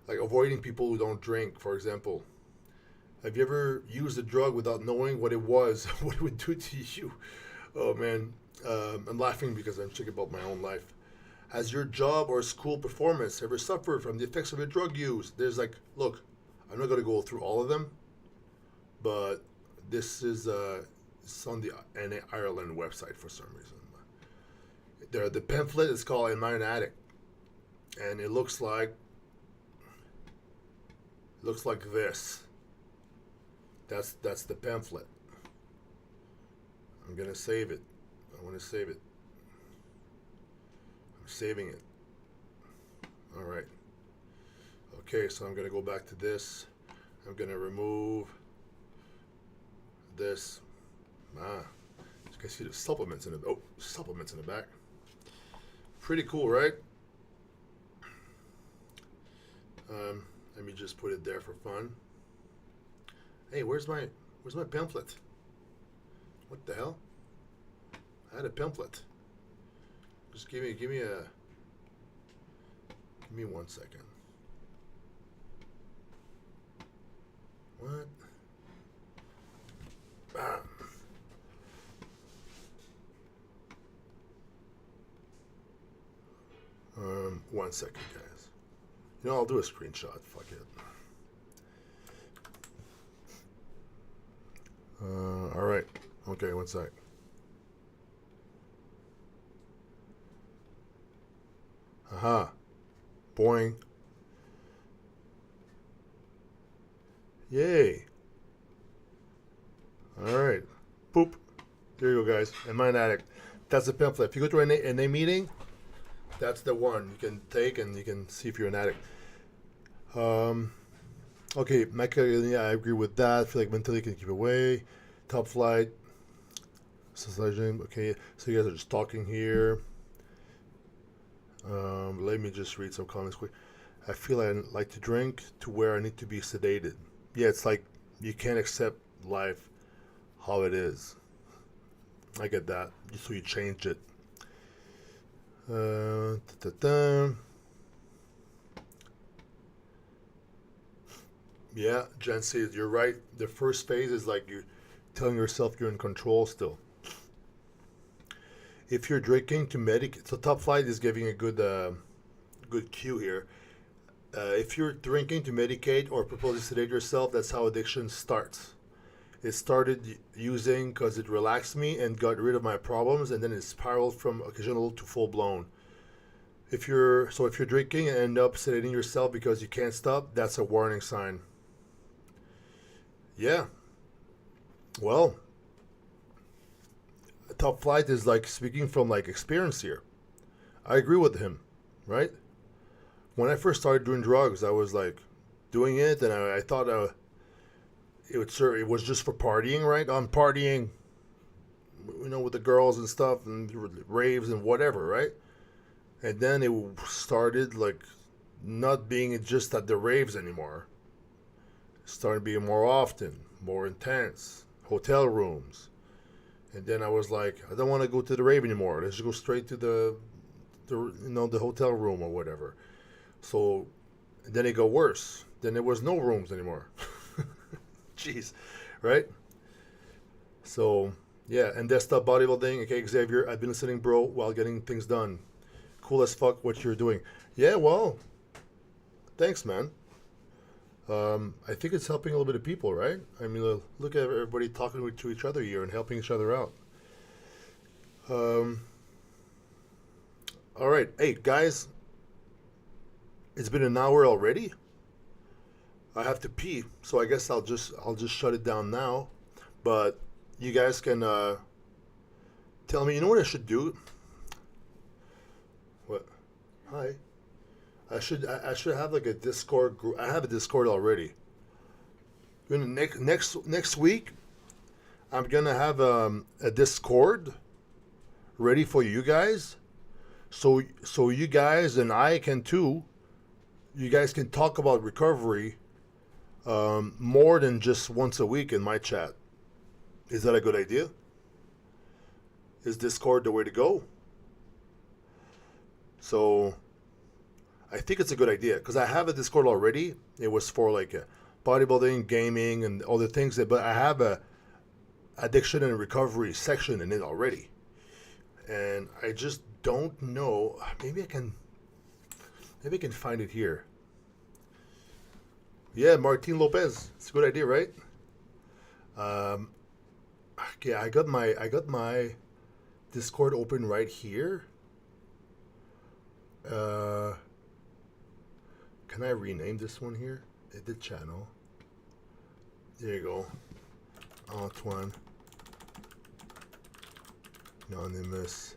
Like avoiding people who don't drink, for example. Have you ever used a drug without knowing what it was, what it would do to you? Oh man, I'm laughing because I'm thinking about my own life. Has your job or school performance ever suffered from the effects of your drug use? There's like, look, I'm not going to go through all of them, but this is it's on the Ireland website for some reason. The pamphlet is called "Am I an Addict?" and it looks like this. That's the pamphlet. I'm gonna save it. I want to save it. I'm saving it. All right. Okay, so I'm gonna go back to this. I'm gonna remove this. You can see the supplements in the supplements in the back. Pretty cool, right? Let me just put it there for fun. Hey, where's my pamphlet? What the hell? I had a pamphlet. Just give me 1 second. What? Ah. 1 second, guys. You know, I'll do a screenshot. Fuck it. All right. Okay, 1 sec. Aha. Boing. Yay. All right. Boop. There you go, guys. Am I an addict? That's the pamphlet. If you go to an NA meeting, that's the one you can take and you can see if you're an addict. Okay, Mecca, yeah, I agree with that. I feel like mentally you can keep away. Top flight. Socializing. Okay, so you guys are just talking here. Let me just read some comments quick. I feel I like to drink to where I need to be sedated. Yeah, it's like you can't accept life how it is. I get that. So you change it. Yeah, Jen says you're right. The first phase is like you're telling yourself you're in control still. If you're drinking to medicate, so Top Flight is giving a good cue here. If you're drinking to medicate or propose to sedate yourself, that's how addiction starts. It started using because it relaxed me and got rid of my problems, and then it spiraled from occasional to full blown. If you're drinking and end up sedating yourself because you can't stop, that's a warning sign. Yeah. Well, Top Flight is like speaking from like experience here. I agree with him, right? When I first started doing drugs, I was like doing it, and I thought it was just for partying, right? I'm partying, with the girls and stuff, and raves and whatever, right? And then it started like not being just at the raves anymore. It started being more often, more intense, hotel rooms. And then I was like, I don't want to go to the rave anymore. Let's just go straight to the hotel room or whatever. So then it got worse. Then there was no rooms anymore. Jeez, right? So yeah, and desktop bodybuilding. Okay, Xavier, I've been listening, bro, while getting things done. Cool as fuck what you're doing. Yeah, well, thanks, man. I think it's helping a little bit of people, right? I mean, look at everybody talking to each other here and helping each other out. All right, hey guys, it's been an hour already. I have to pee, so I guess I'll just shut it down now. But you guys can tell me. You know what I should do? What? Hi. I should have like a Discord group. I have a Discord already. Next week, I'm gonna have a Discord ready for you guys, so you guys and I can too. You guys can talk about recovery more than just once a week in my chat. Is that a good idea? Is Discord the way to go? So I think it's a good idea because I have a Discord already. It was for like bodybuilding, gaming, and other things. But I have a addiction and recovery section in it already, and I just don't know. Maybe I can find it here. Yeah, Martin Lopez. It's a good idea, right? Okay, I got my Discord open right here. Can I rename this one here? Edit channel. There you go. Antoine. Anonymous.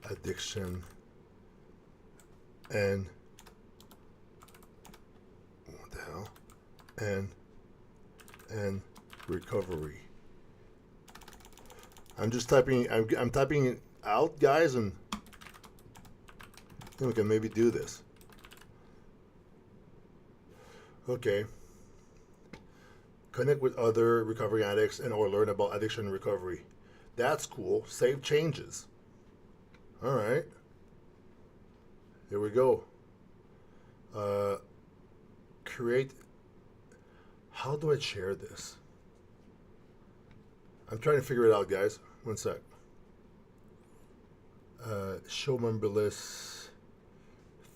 Addiction. And what the hell? And recovery. I'm just typing. I'm typing it out, guys, and then we can maybe do this. Okay. Connect with other recovering addicts and or learn about addiction recovery. That's cool. Save changes. All right. Here we go. Create. How do I share this? I'm trying to figure it out, guys. One sec. Show member list,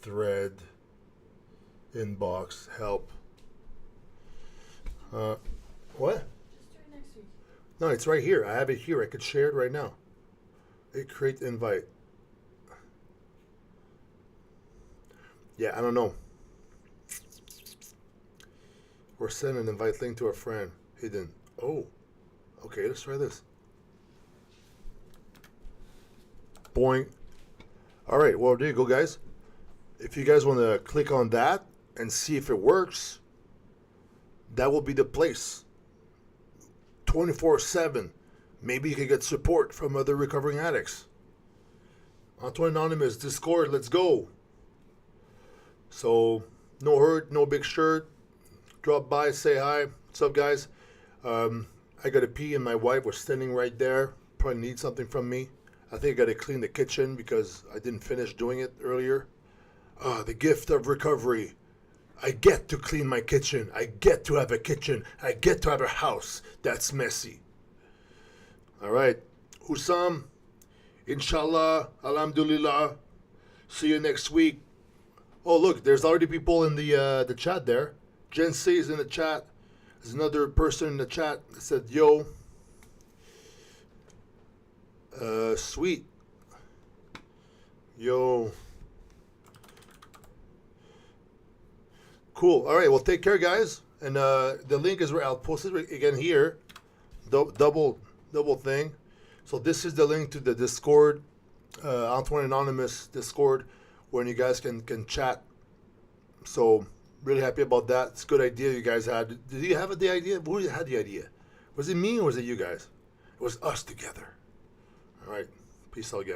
thread, inbox, help. What? Just do it next week. No, it's right here. I have it here. I could share it right now. Create invite. Yeah, I don't know. Or send an invite link to a friend. Hidden. Oh. Okay, let's try this. Boing. All right, well, there you go, guys. If you guys want to click on that and see if it works, that will be the place. 24/7. Maybe you can get support from other recovering addicts. Antoine Anonymous, Discord, let's go. So, no hurt, no big shirt. Drop by, say hi. What's up, guys? I got to pee and my wife was standing right there. Probably need something from me. I think I got to clean the kitchen because I didn't finish doing it earlier. The gift of recovery. I get to clean my kitchen. I get to have a kitchen. I get to have a house that's messy. All right. Hussam, inshallah, alhamdulillah. See you next week. Oh, look, there's already people in the chat there. Jen C is in the chat. There's another person in the chat that said, yo. Sweet. Yo. Cool. All right. Well, take care, guys. And the link is where I'll post it again here. Double thing. So this is the link to the Discord, Antoine Anonymous Discord, where you guys can chat. So really happy about that. It's a good idea you guys had. Did you have the idea? Who had the idea? Was it me or was it you guys? It was us together. All right. Peace out, guys.